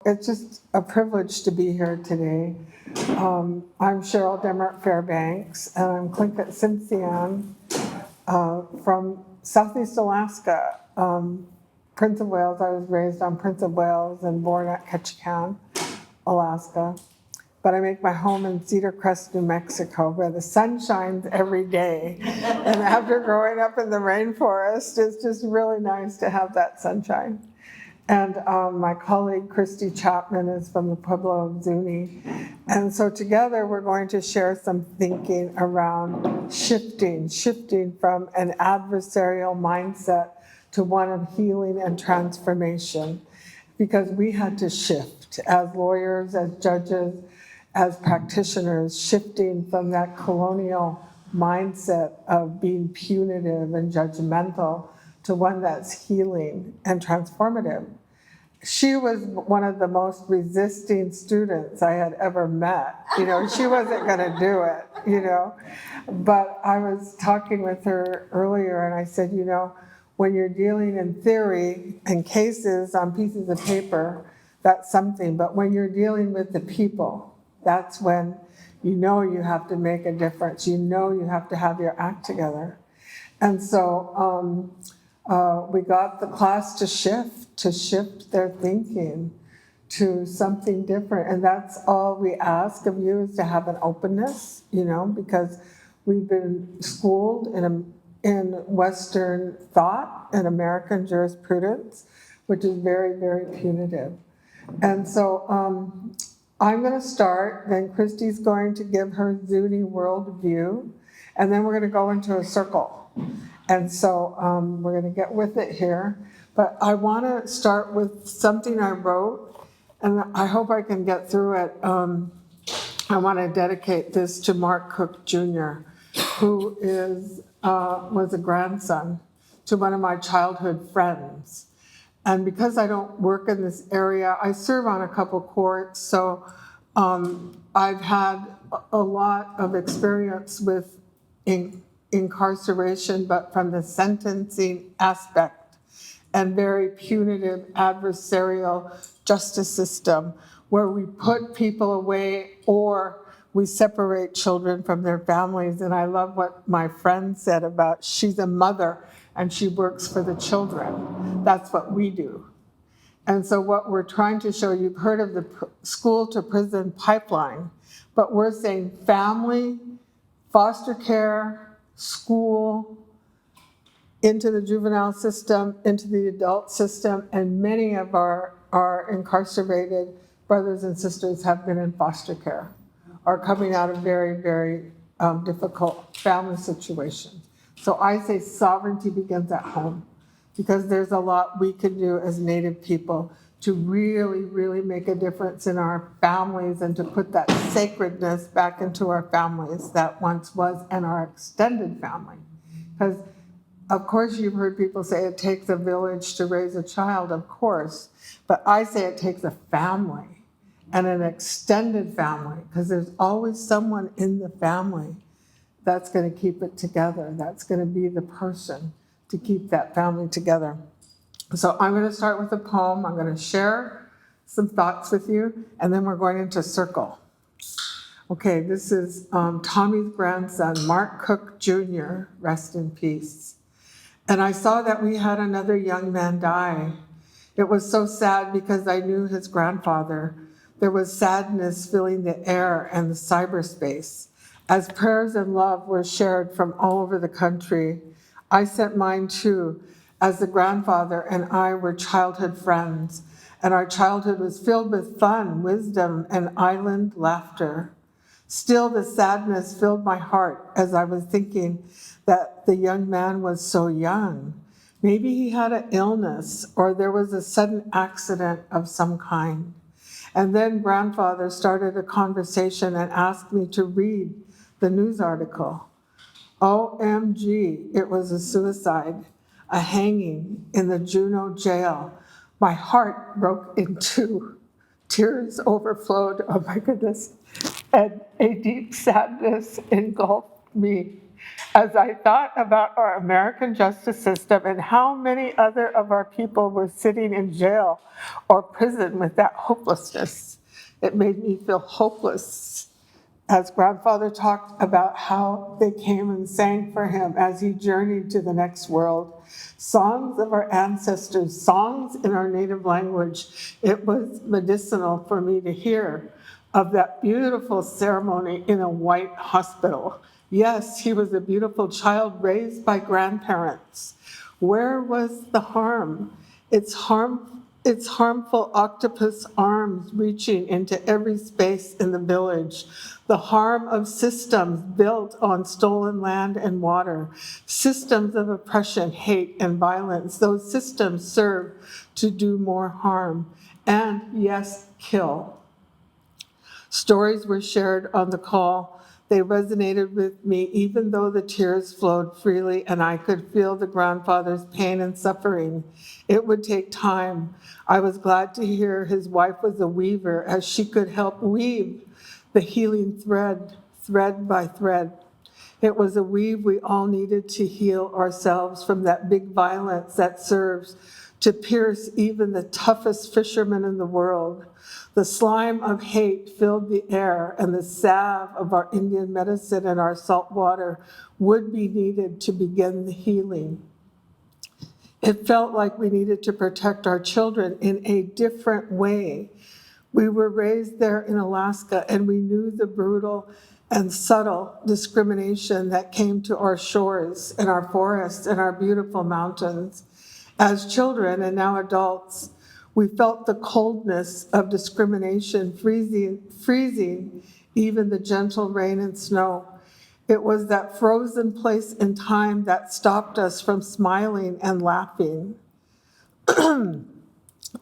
It's just a privilege to be here today. I'm Cheryl Fairbanks, and I'm Tlingit Tsimshian from Southeast Alaska, Prince of Wales. I was raised on Prince of Wales and born at Ketchikan, Alaska. But I make my home in Cedar Crest, New Mexico, where the sun shines every day. And after growing up in the rainforest, it's just really nice to have that sunshine. And my colleague, Christy Chapman, is from the Pueblo of Zuni. And so together we're going to share some thinking around shifting from an adversarial mindset to one of healing and transformation. Because we had to shift as lawyers, as judges, as practitioners, shifting from that colonial mindset of being punitive and judgmental to one that's healing and transformative. She was one of the most resisting students I had ever met. She wasn't going to do it, But I was talking with her earlier and I said, when you're dealing in theory and cases on pieces of paper, that's something. But when you're dealing with the people, that's when you have to make a difference. You have to have your act together. And so we got the class to shift their thinking to something different. And that's all we ask of you, is to have an openness, because we've been schooled in Western thought and American jurisprudence, which is very, very punitive. And so I'm going to start, then Christy's going to give her Zuni worldview, and then we're going to go into a circle. And so we're going to get with it here. But I want to start with something I wrote, and I hope I can get through it. I want to dedicate this to Mark Cook Jr., who was a grandson to one of my childhood friends. And because I don't work in this area, I serve on a couple courts, so I've had a lot of experience with incarceration, but from the sentencing aspect, and very punitive adversarial justice system where we put people away or we separate children from their families. And I love what my friend said about, she's a mother and she works for the children. That's what we do. And so what we're trying to show, you've heard of the school to prison pipeline, but we're saying family, foster care, school, into the juvenile system, into the adult system, and many of our incarcerated brothers and sisters have been in foster care, are coming out of very, very difficult family situations. So I say sovereignty begins at home, because there's a lot we can do as Native people to really, really make a difference in our families and to put that sacredness back into our families that once was, and our extended family. Because of course you've heard people say it takes a village to raise a child, of course, but I say it takes a family and an extended family, because there's always someone in the family that's going to keep it together, that's going to be the person to keep that family together. So I'm going to start with a poem. I'm going to share some thoughts with you, and then we're going into circle. Okay, this is Tommy's grandson, Mark Cook Jr., rest in peace. And I saw that we had another young man die. It was so sad because I knew his grandfather. There was sadness filling the air and the cyberspace. As prayers and love were shared from all over the country, I sent mine too, as the grandfather and I were childhood friends, and our childhood was filled with fun, wisdom, and island laughter. Still, the sadness filled my heart as I was thinking that the young man was so young. Maybe he had an illness, or there was a sudden accident of some kind. And then grandfather started a conversation and asked me to read the news article. OMG, it was a suicide, a hanging in the Juneau jail. My heart broke in two. Tears overflowed, oh my goodness, and a deep sadness engulfed me. as I thought about our American justice system and how many other of our people were sitting in jail or prison with that hopelessness. It made me feel hopeless as grandfather talked about how they came and sang for him as he journeyed to the next world. Songs of our ancestors, songs in our native language. It was medicinal for me to hear of that beautiful ceremony in a white hospital. Yes, he was a beautiful child raised by grandparents. Where was the harm? Its harmful octopus arms reaching into every space in the village. The harm of systems built on stolen land and water. Systems of oppression, hate, and violence. Those systems serve to do more harm. And yes, kill. Stories were shared on the call. They resonated with me, even though the tears flowed freely and I could feel the grandfather's pain and suffering. It would take time. I was glad to hear his wife was a weaver, as she could help weave the healing thread, thread by thread. It was a weave we all needed to heal ourselves from that big violence that serves to pierce even the toughest fishermen in the world. The slime of hate filled the air, and the salve of our Indian medicine and our salt water would be needed to begin the healing. It felt like we needed to protect our children in a different way. We were raised there in Alaska, and we knew the brutal and subtle discrimination that came to our shores and our forests and our beautiful mountains. As children and now adults, we felt the coldness of discrimination, freezing even the gentle rain and snow. It was that frozen place in time that stopped us from smiling and laughing.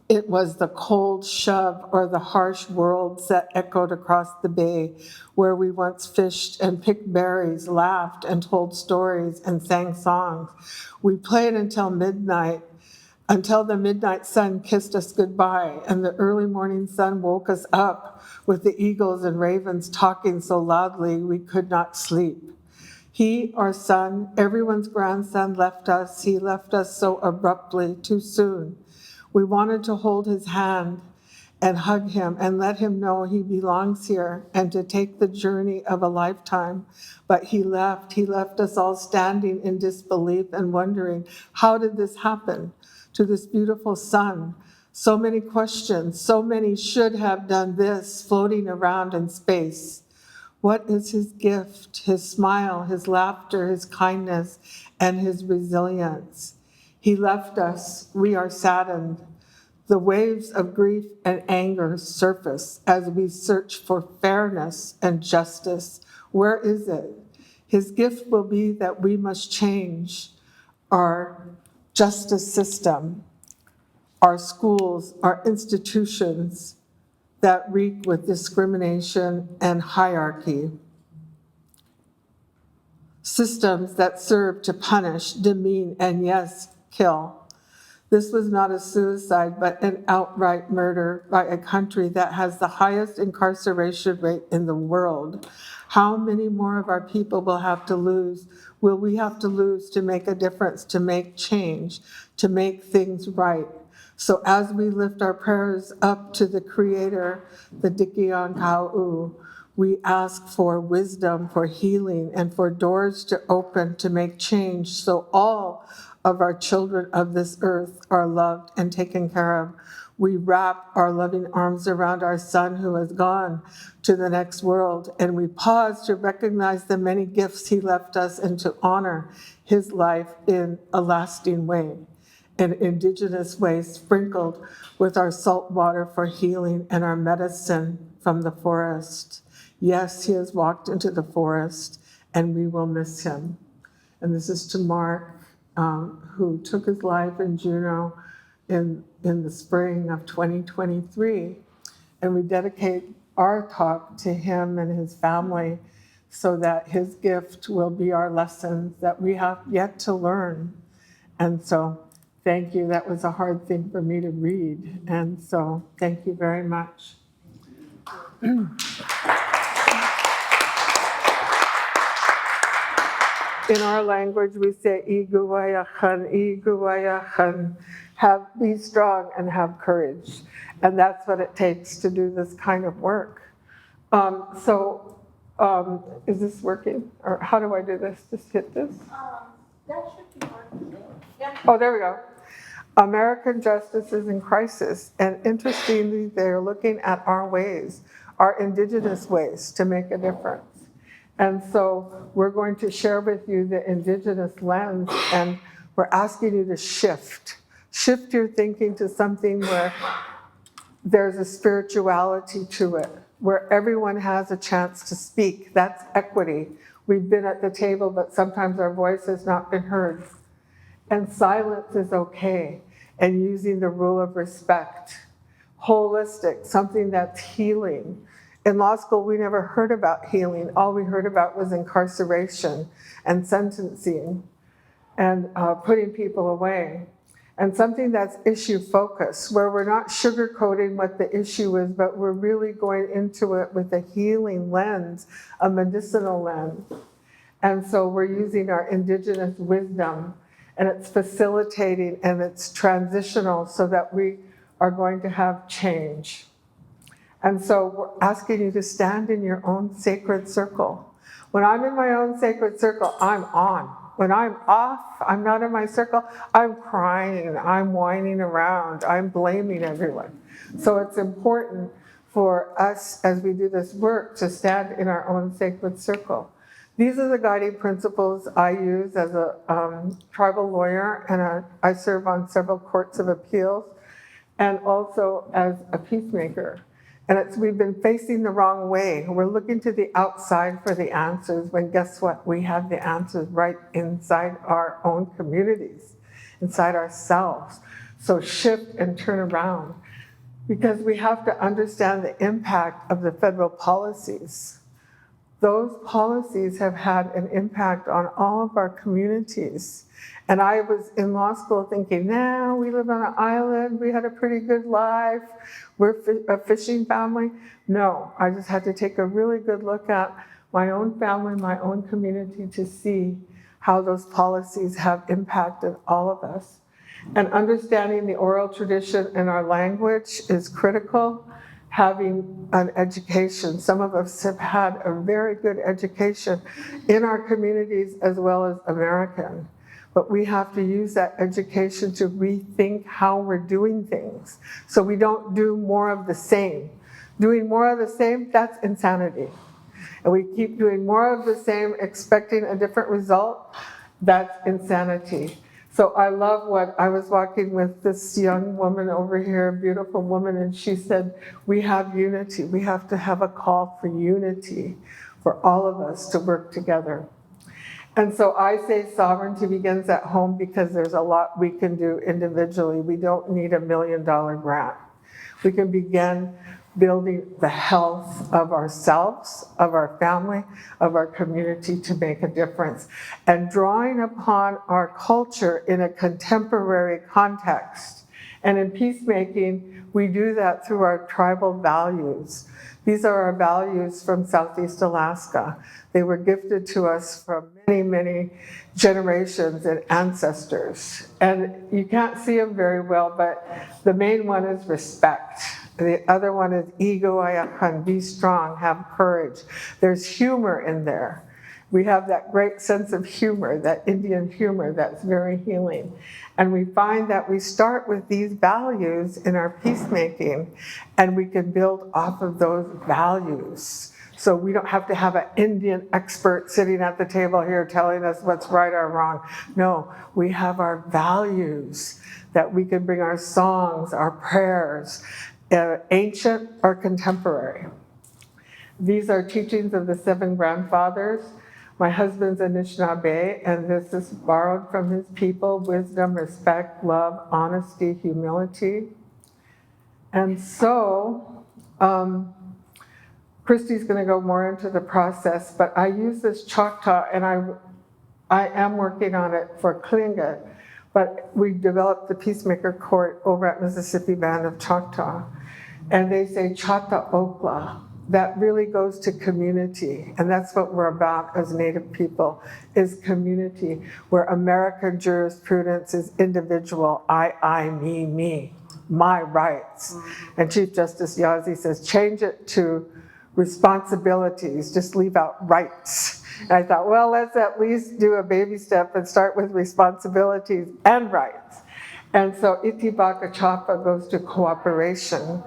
It was the cold shove or the harsh worlds that echoed across the bay, where we once fished and picked berries, laughed and told stories and sang songs. We played until midnight, until the midnight sun kissed us goodbye, and the early morning sun woke us up with the eagles and ravens talking so loudly we could not sleep. He, our son, everyone's grandson, left us. He left us so abruptly, too soon. We wanted to hold his hand and hug him and let him know he belongs here and to take the journey of a lifetime. But he left us all standing in disbelief and wondering, how did this happen to this beautiful son? So many questions, so many should have done this floating around in space. What is his gift, his smile, his laughter, his kindness, and his resilience? He left us, we are saddened. The waves of grief and anger surface as we search for fairness and justice. Where is it? His gift will be that we must change our justice system, our schools, our institutions that reek with discrimination and hierarchy. Systems that serve to punish, demean, and yes, kill. This was not a suicide, but an outright murder by a country that has the highest incarceration rate in the world. How many more of our people will we have to lose to make a difference, to make change, to make things right? So as we lift our prayers up to the Creator, the Dikion Kau, we ask for wisdom, for healing, and for doors to open to make change so all of our children of this earth are loved and taken care of. We wrap our loving arms around our son who has gone to the next world, and we pause to recognize the many gifts he left us and to honor his life in a lasting way, an indigenous way sprinkled with our salt water for healing and our medicine from the forest. Yes, he has walked into the forest, and we will miss him. And this is to Mark, who took his life in Juneau in the spring of 2023. And we dedicate our talk to him and his family so that his gift will be our lessons that we have yet to learn. And so thank you. That was a hard thing for me to read. And so thank you very much. in our language, we say, Iguayachan, Iguayachan, be strong and have courage. And that's what it takes to do this kind of work. Is this working? Or how do I do this? Just hit this? That should be working. Yeah. Oh, there we go. American justice is in crisis. And interestingly, they're looking at our ways, our indigenous ways to make a difference. And so we're going to share with you the indigenous lens, and we're asking you to shift your thinking to something where there's a spirituality to it, where everyone has a chance to speak. That's equity. We've been at the table, but sometimes our voice has not been heard. And silence is okay, and using the rule of respect. Holistic, something that's healing. In law school, we never heard about healing. All we heard about was incarceration and sentencing and putting people away. And something that's issue focused, where we're not sugarcoating what the issue is, but we're really going into it with a healing lens, a medicinal lens. And so we're using our indigenous wisdom, and it's facilitating and it's transitional so that we are going to have change. And so we're asking you to stand in your own sacred circle. When I'm in my own sacred circle, I'm on. When I'm off, I'm not in my circle, I'm crying, I'm whining around, I'm blaming everyone. So it's important for us as we do this work to stand in our own sacred circle. These are the guiding principles I use as a tribal lawyer, and I serve on several courts of appeals, and also as a peacemaker. And we've been facing the wrong way. We're looking to the outside for the answers, when guess what? We have the answers right inside our own communities, inside ourselves. So shift and turn around, because we have to understand the impact of the federal policies. Those policies have had an impact on all of our communities. And I was in law school thinking, we live on an island, we had a pretty good life, we're a fishing family. No, I just had to take a really good look at my own family, my own community, to see how those policies have impacted all of us. And understanding the oral tradition and our language is critical. Having an education. Some of us have had a very good education in our communities as well as American. But we have to use that education to rethink how we're doing things, so we don't do more of the same. Doing more of the same, that's insanity. And we keep doing more of the same, expecting a different result, that's insanity. So I love what I was walking with this young woman over here, a beautiful woman, and she said, we have unity. We have to have a call for unity, for all of us to work together. And so I say sovereignty begins at home, because there's a lot we can do individually. We don't need $1 million grant. We can begin building the health of ourselves, of our family, of our community, to make a difference. And drawing upon our culture in a contemporary context. And in peacemaking, we do that through our tribal values. These are our values from Southeast Alaska. They were gifted to us from many, many generations and ancestors. And you can't see them very well, but the main one is respect. The other one is ego ayakan, be strong, have courage. There's humor in there. We have that great sense of humor, that Indian humor that's very healing. And we find that we start with these values in our peacemaking, and we can build off of those values. So we don't have to have an Indian expert sitting at the table here telling us what's right or wrong. No, we have our values that we can bring our songs, our prayers, ancient or contemporary. These are teachings of the 7 grandfathers. My husband's Anishinaabe, and this is borrowed from his people: wisdom, respect, love, honesty, humility. And so, Christy's going to go more into the process, but I use this Choctaw, and I am working on it for Tlingit, but we developed the Peacemaker Court over at Mississippi Band of Choctaw. And they say Chata Okla, that really goes to community. And that's what we're about as Native people, is community, where American jurisprudence is individual, I, me, my rights. And Chief Justice Yazzie says, change it to responsibilities, just leave out rights. And I thought, well, let's at least do a baby step and start with responsibilities and rights. And so Itibaka Chapa goes to cooperation,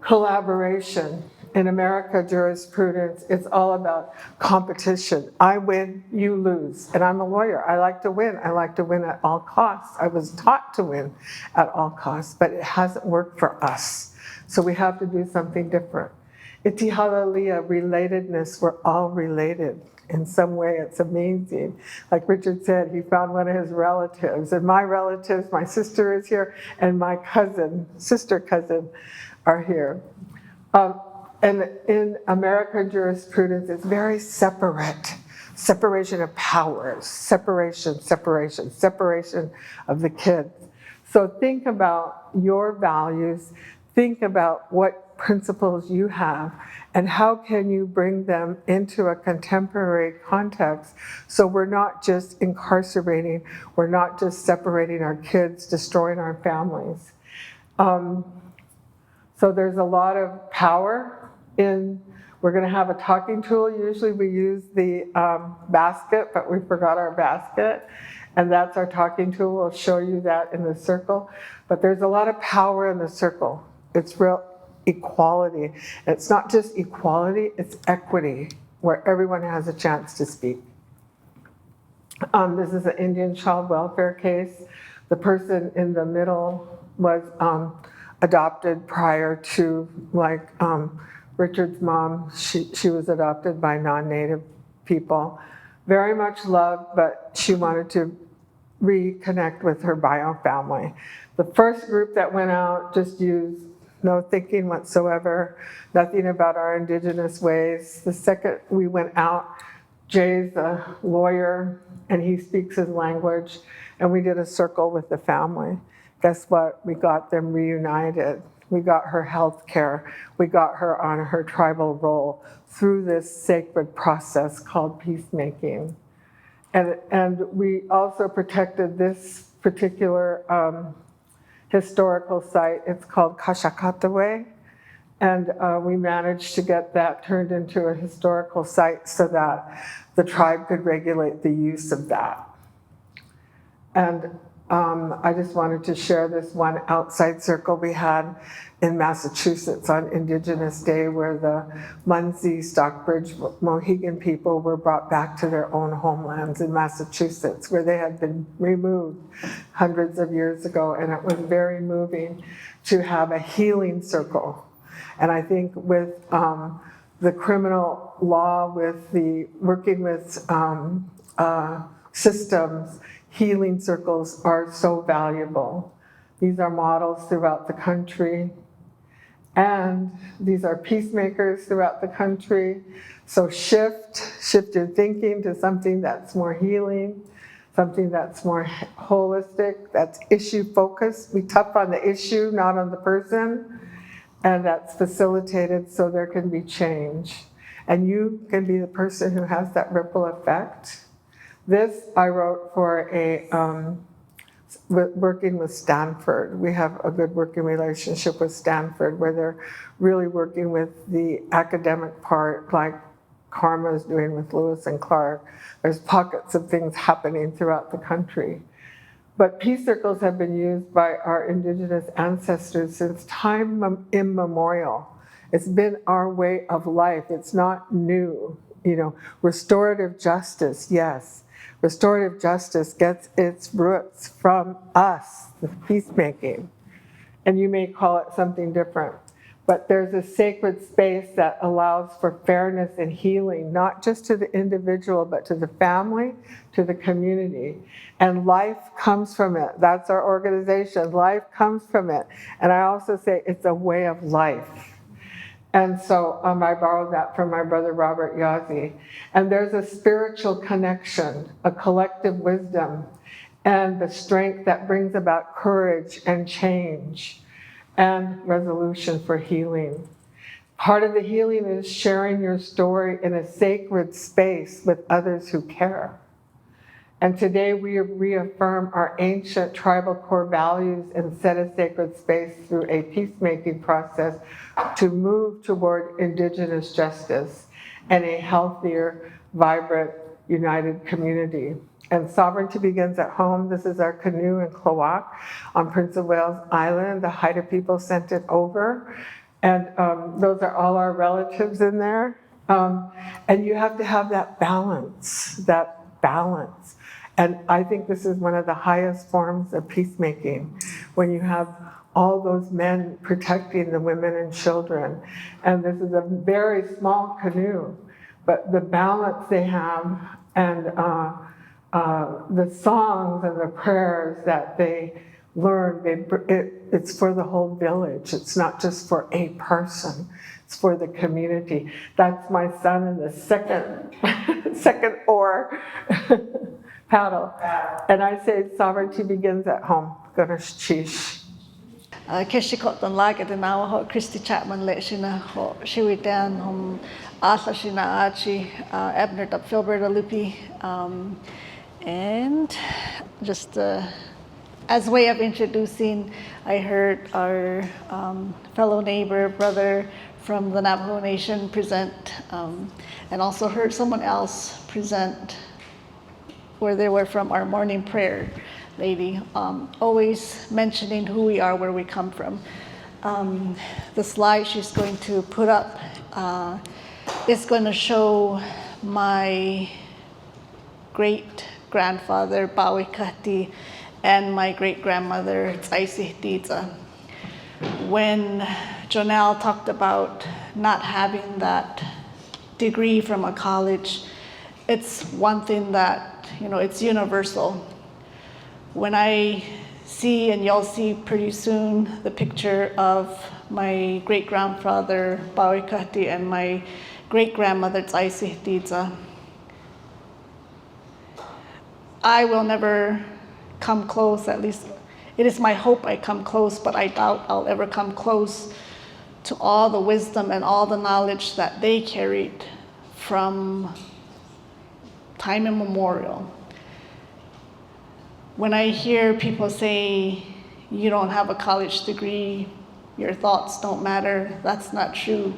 collaboration. In America jurisprudence, it's all about competition. I win, you lose. And I'm a lawyer. I like to win. I like to win at all costs. I was taught to win at all costs, but it hasn't worked for us. So we have to do something different. Itihalalia, relatedness, we're all related. In some way, it's amazing. Like Richard said, he found one of his relatives. And my relatives, my sister is here, and my cousin, sister cousin, are here. And in American jurisprudence, it's very separate. Separation of powers, separation of the kids. So think about your values, think about what principles you have, and how can you bring them into a contemporary context so we're not just incarcerating, we're not just separating our kids, destroying our families. So there's a lot of power in, we're gonna have a talking tool. Usually we use the basket, but we forgot our basket. And that's our talking tool. We'll show you that in the circle. But there's a lot of power in the circle. It's real equality. It's not just equality, it's equity, where everyone has a chance to speak. This is an Indian child welfare case. The person in the middle was adopted prior to, like Richard's mom, she was adopted by non-Native people. Very much loved, but she wanted to reconnect with her bio family. The first group that went out just used no thinking whatsoever, nothing about our indigenous ways. The second we went out, Jay's a lawyer and he speaks his language, and we did a circle with the family. Guess what? We got them reunited. We got her health care. We got her on her tribal role through this sacred process called peacemaking. And we also protected this particular historical site. It's called Kashakatawe. And we managed to get that turned into a historical site so that the tribe could regulate the use of that. And I just wanted to share this one outside circle we had in Massachusetts on Indigenous Day, where the Munsee, Stockbridge, Mohegan people were brought back to their own homelands in Massachusetts, where they had been removed hundreds of years ago. And it was very moving to have a healing circle. And I think with the criminal law, with the working with systems, healing circles are so valuable. These are models throughout the country, and these are peacemakers throughout the country. So shift your thinking to something that's more healing, something that's more holistic, that's issue focused. We tap on the issue, not on the person, and that's facilitated so there can be change. And you can be the person who has that ripple effect. This I wrote for working with Stanford. We have a good working relationship with Stanford, where they're really working with the academic part, like Carma is doing with Lewis and Clark. There's pockets of things happening throughout the country. But peace circles have been used by our indigenous ancestors since time immemorial. It's been our way of life. It's not new. You know, restorative justice, yes. Restorative justice gets its roots from us, the peacemaking. And you may call it something different. But there's a sacred space that allows for fairness and healing, not just to the individual, but to the family, to the community. And life comes from it. That's our organization. Life comes from it. And I also say it's a way of life. And so I borrowed that from my brother Robert Yazzie. And there's a spiritual connection, a collective wisdom, and the strength that brings about courage and change and resolution for healing. Part of the healing is sharing your story in a sacred space with others who care. And today we reaffirm our ancient tribal core values and set a sacred space through a peacemaking process to move toward Indigenous justice and a healthier, vibrant, united community. And sovereignty begins at home. This is our canoe in Klawock on Prince of Wales Island. The Haida people sent it over. And those are all our relatives in there. And you have to have that balance. And I think this is one of the highest forms of peacemaking, when you have all those men protecting the women and children. And this is a very small canoe, but the balance they have and the songs and the prayers that they learn, it's for the whole village. It's not just for a person. It's for the community. That's my son in the second oar paddle. And I say sovereignty begins at home. Ganesh Chish. Keshikot dan laget in our ho Christy Chapman let shina ho shiwi dan hom asa shina achi Abner up Filbert Lupi and just as way of introducing, I heard our fellow neighbor brother from the Navajo Nation present, and also heard someone else present where they were from our morning prayer lady, always mentioning who we are, where we come from. The slide she's going to put up is going to show my great-grandfather, Bawikati, and my great-grandmother, Tsaisihtitsa. When Jonelle talked about not having that degree from a college, it's one thing that, it's universal. When I see, and you'll see pretty soon, the picture of my great-grandfather, Bawikati, and my great-grandmother, Tsaisihtitsa, I will never come close, at least it is my hope I come close, but I doubt I'll ever come close to all the wisdom and all the knowledge that they carried from time immemorial. When I hear people say, you don't have a college degree, your thoughts don't matter, that's not true.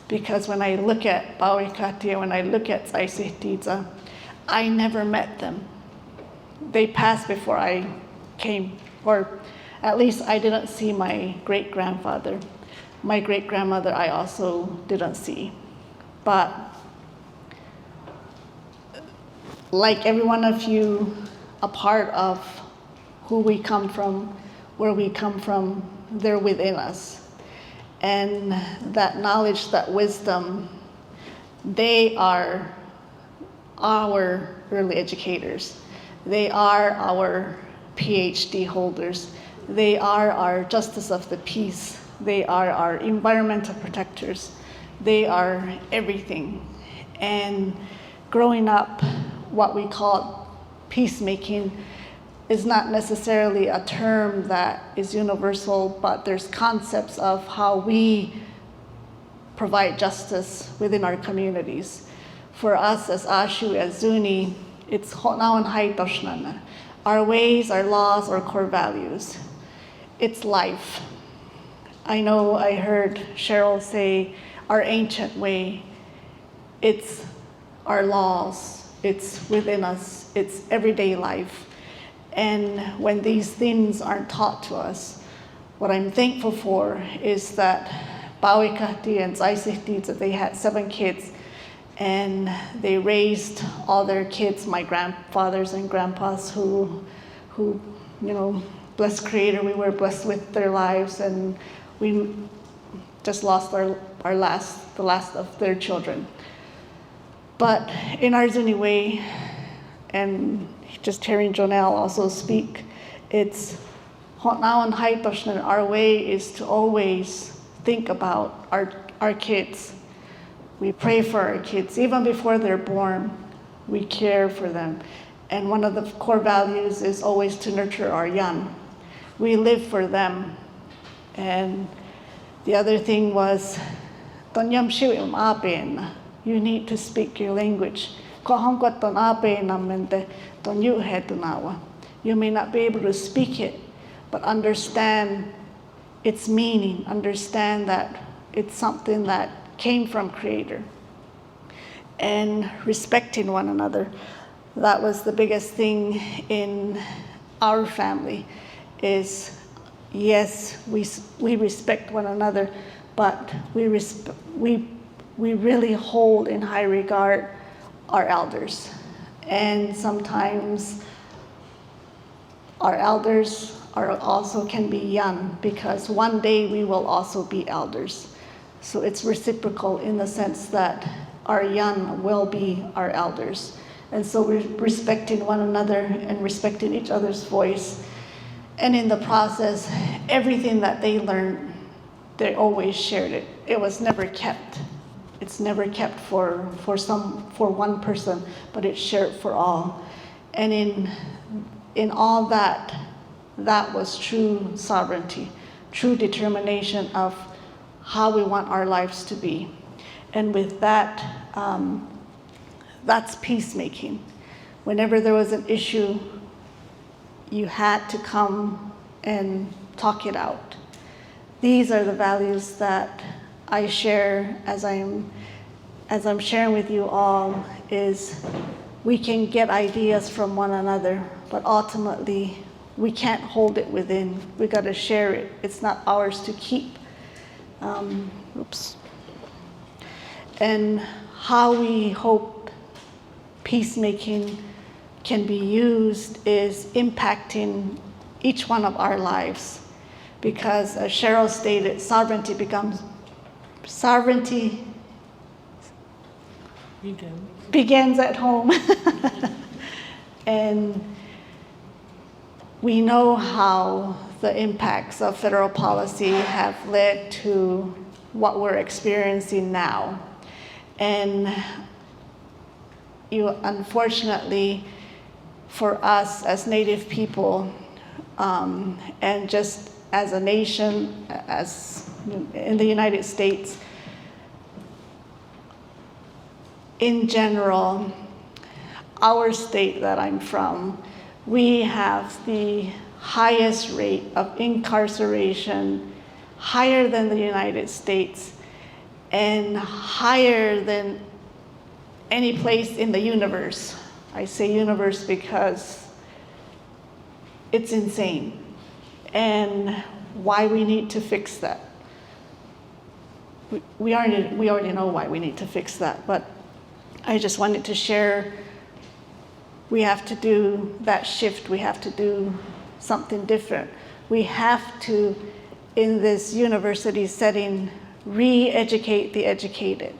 Because when I look at Bawikati, when I look at Tsaisihtitsa, I never met them. They passed before I came, or at least I didn't see my great-grandfather. My great-grandmother I also didn't see. But like every one of you, a part of who we come from, where we come from, they're within us. And that knowledge, that wisdom, they are our early educators. They are our PhD holders. They are our justice of the peace. They are our environmental protectors. They are everything. And growing up, what we call peacemaking is not necessarily a term that is universal, but there's concepts of how we provide justice within our communities. For us as Ashu, as Zuni, it's Ho'nawan Hai Doshnan. Our ways, our laws, our core values. It's life. I know I heard Cheryl say our ancient way. It's our laws. It's within us. It's everyday life. And when these things aren't taught to us, what I'm thankful for is that Bawikati and Tsaisihtitsa, they had 7 kids, and they raised all their kids, my grandfathers and grandpas who, blessed Creator, we were blessed with their lives, and we just lost the last of their children. But in our Zuni way, and just hearing Jonelle also speak, it's Ho'nawan Hai Toshnan. Our way is to always think about our kids. We pray for our kids. Even before they're born, we care for them. And one of the core values is always to nurture our young. We live for them. And the other thing was ton yam shiu im ape na. You need to speak your language. Ko hong ko ton ape na mente ton yu he tunawa. You may not be able to speak it, but understand its meaning, understand that it's something that came from Creator. And respecting one another. That was the biggest thing in our family is, yes, we respect one another, but we really hold in high regard our elders. And sometimes our elders also can be young, because one day we will also be elders. So it's reciprocal in the sense that our young will be our elders. And so we're respecting one another and respecting each other's voice. And in the process, everything that they learned, they always shared it. It was never kept. It's never kept for one person, but it's shared for all. And in all that was true sovereignty, true determination of how we want our lives to be. And with that, that's peacemaking. Whenever there was an issue, you had to come and talk it out. These are the values that I share as I'm sharing with you all, is we can get ideas from one another, but ultimately we can't hold it within. We got to share it. It's not ours to keep. And how we hope peacemaking can be used is impacting each one of our lives. Because as Cheryl stated, sovereignty begins at home. And we know how the impacts of federal policy have led to what we're experiencing now. And unfortunately, for us as Native people, and just as a nation, as in the United States, in general, our state that I'm from, we have the highest rate of incarceration, higher than the United States, and higher than any place in the universe. I say universe because it's insane. And why we need to fix that. We already know why we need to fix that, but I just wanted to share, we have to do that shift. We have to do something different. We have to, in this university setting, re-educate the educated.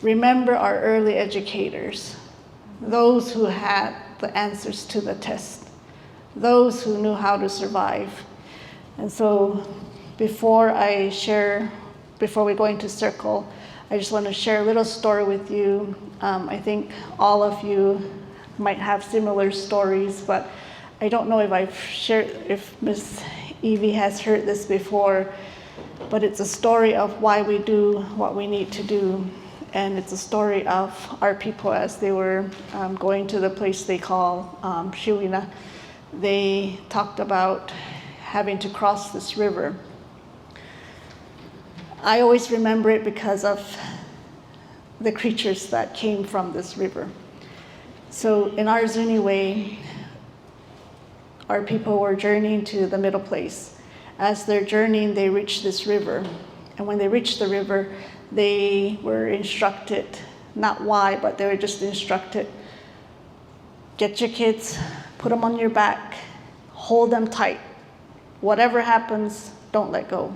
Remember our early educators, those who had the answers to the test, those who knew how to survive. And so before we go into circle, I just want to share a little story with you. I think all of you might have similar stories, but I don't know if Ms. Evie has heard this before, but it's a story of why we do what we need to do. And it's a story of our people as they were going to the place they call Shiwina. They talked about having to cross this river. I always remember it because of the creatures that came from this river. So in our Zuni way, our people were journeying to the middle place. As they're journeying, they reached this river. And when they reached the river, they were instructed, not why, but they were just instructed, get your kids, put them on your back, hold them tight. Whatever happens, don't let go.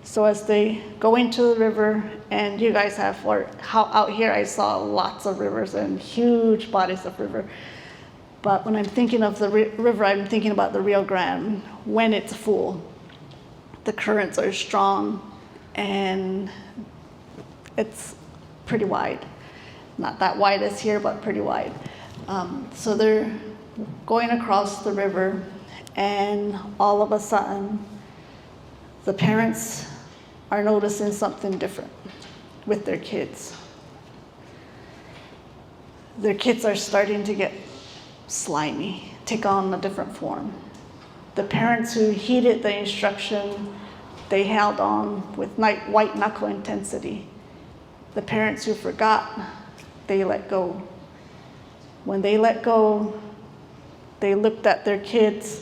So as they go into the river, and you guys have, or how out here I saw lots of rivers and huge bodies of river. But when I'm thinking of the river, I'm thinking about the Rio Grande when it's full. The currents are strong and it's pretty wide. Not that wide as here, but pretty wide. So they're going across the river, and all of a sudden, the parents are noticing something different with their kids. Their kids are starting to get slimy, take on a different form. The parents who heeded the instruction, they held on with white knuckle intensity. The parents who forgot, they let go. When they let go, they looked at their kids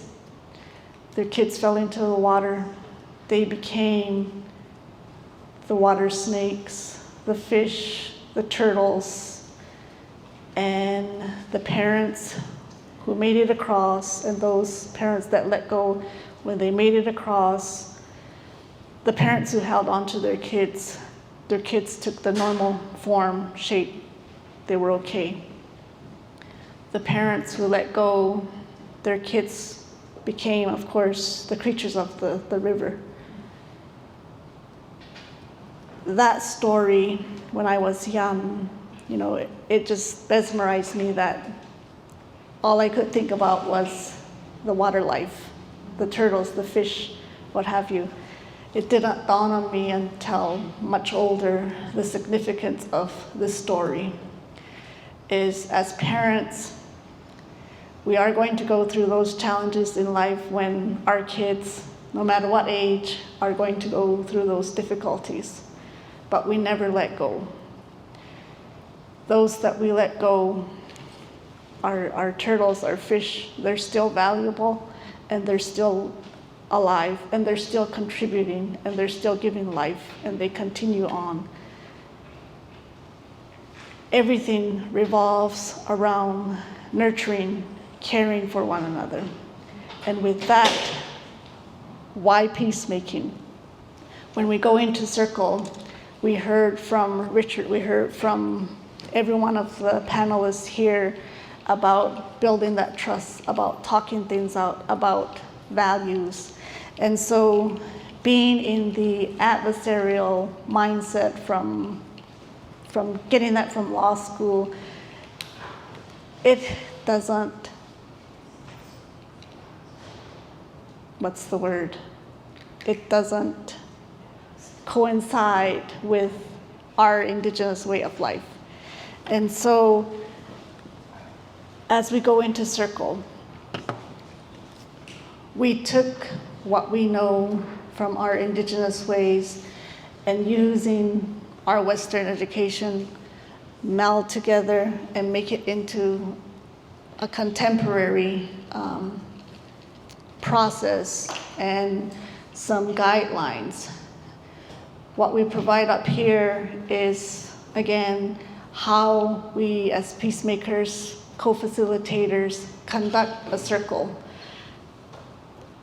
fell into the water. They became the water snakes, the fish, the turtles, and the parents who made it across, and those parents that let go when they made it across, the parents who held on to their kids took the normal form, shape, they were okay. The parents who let go, their kids became, of course, the creatures of the river. That story, when I was young, it just mesmerized me that all I could think about was the water life, the turtles, the fish, what have you. It didn't dawn on me until much older, the significance of this story is, as parents, we are going to go through those challenges in life when our kids, no matter what age, are going to go through those difficulties. But we never let go. Those that we let go, our turtles, our fish, they're still valuable, and they're still alive, and they're still contributing, and they're still giving life, and they continue on. Everything revolves around nurturing, caring for one another. And with that, why peacemaking? When we go into circle, we heard from Richard, we heard from every one of the panelists here about building that trust, about talking things out, about values. And so being in the adversarial mindset from getting that from law school, it doesn't, what's the word? It doesn't coincide with our indigenous way of life. And so as we go into circle, we took what we know from our indigenous ways and using our Western education, meld together and make it into a contemporary process and some guidelines. What we provide up here is, again, how we as peacemakers, co-facilitators, conduct a circle.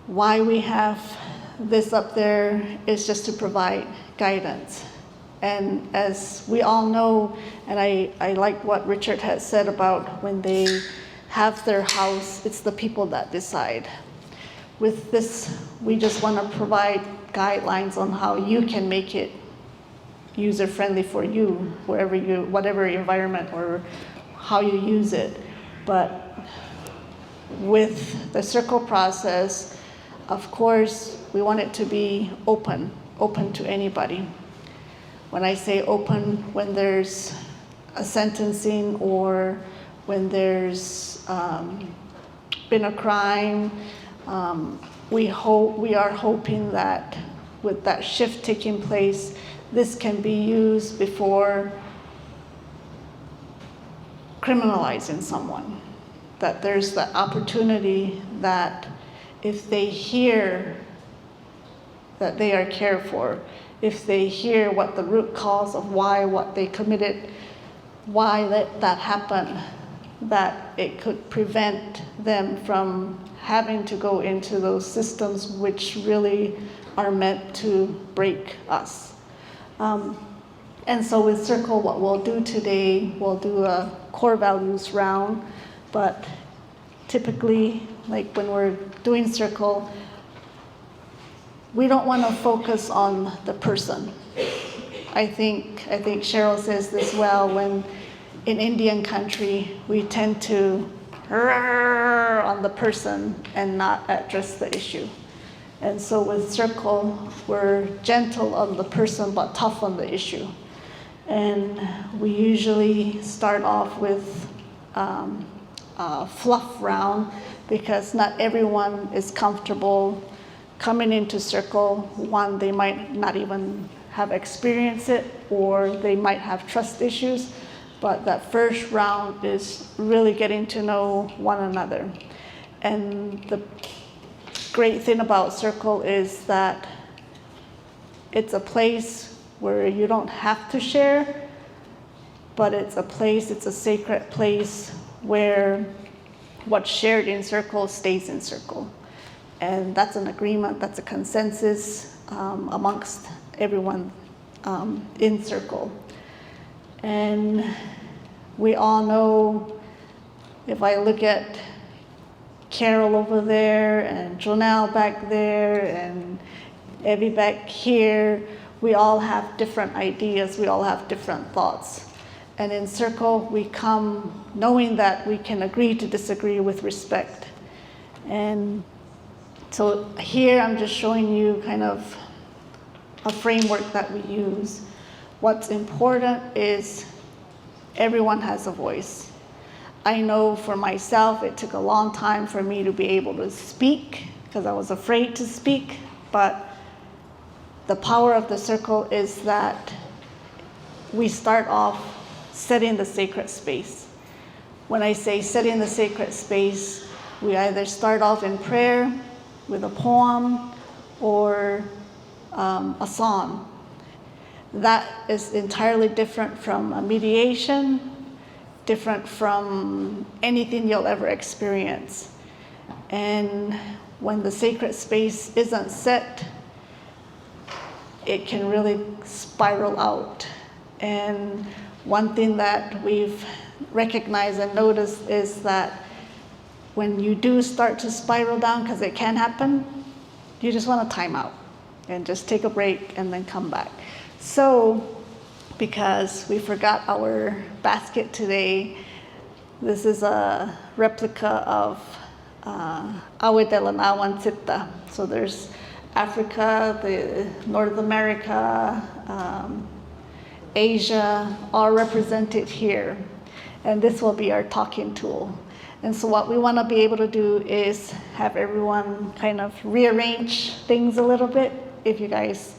Why we have this up there is just to provide guidance. And as we all know, and I like what Richard has said about when they have their house, it's the people that decide. With this, we just want to provide guidelines on how you can make it user-friendly for you, whatever environment or how you use it. But with the circle process, of course, we want it to be open to anybody. When I say open, when there's a sentencing or when there's been a crime, we are hoping that with that shift taking place, this can be used before criminalizing someone. That there's the opportunity that if they hear that they are cared for, if they hear what the root cause of why what they committed, why that happened, that it could prevent them from having to go into those systems which really are meant to break us. And so with Circle, what we'll do today, we'll do a core values round, but typically, like when we're doing Circle, we don't want to focus on the person. I think Cheryl says this well, when in Indian country, we tend to on the person and not address the issue. And so with circle, we're gentle on the person but tough on the issue. And we usually start off with a fluff round because not everyone is comfortable coming into circle. One, they might not even have experienced it, or they might have trust issues. But that first round is really getting to know one another. And the great thing about circle is that it's a place where you don't have to share, but it's a sacred place where what's shared in circle stays in circle. And that's an agreement, that's a consensus amongst everyone in circle. And we all know, if I look at Carol over there and Jonelle back there and Evie back here, we all have different ideas, we all have different thoughts. And in circle, we come knowing that we can agree to disagree with respect. And so here I'm just showing you kind of a framework that we use. What's important is everyone has a voice. I know for myself, it took a long time for me to be able to speak because I was afraid to speak, but the power of the circle is that we start off setting the sacred space. When I say setting the sacred space, we either start off in prayer with a poem or a song. That is entirely different from a mediation, different from anything you'll ever experience. And when the sacred space isn't set, it can really spiral out. And one thing that we've recognized and noticed is that when you do start to spiral down, because it can happen, you just want to time out and just take a break and then come back. So, because we forgot our basket today, this is a replica of Awe de la Nawancita. So there's Africa, the North America, Asia, all represented here. And this will be our talking tool. And so what we want to be able to do is have everyone kind of rearrange things a little bit. If you guys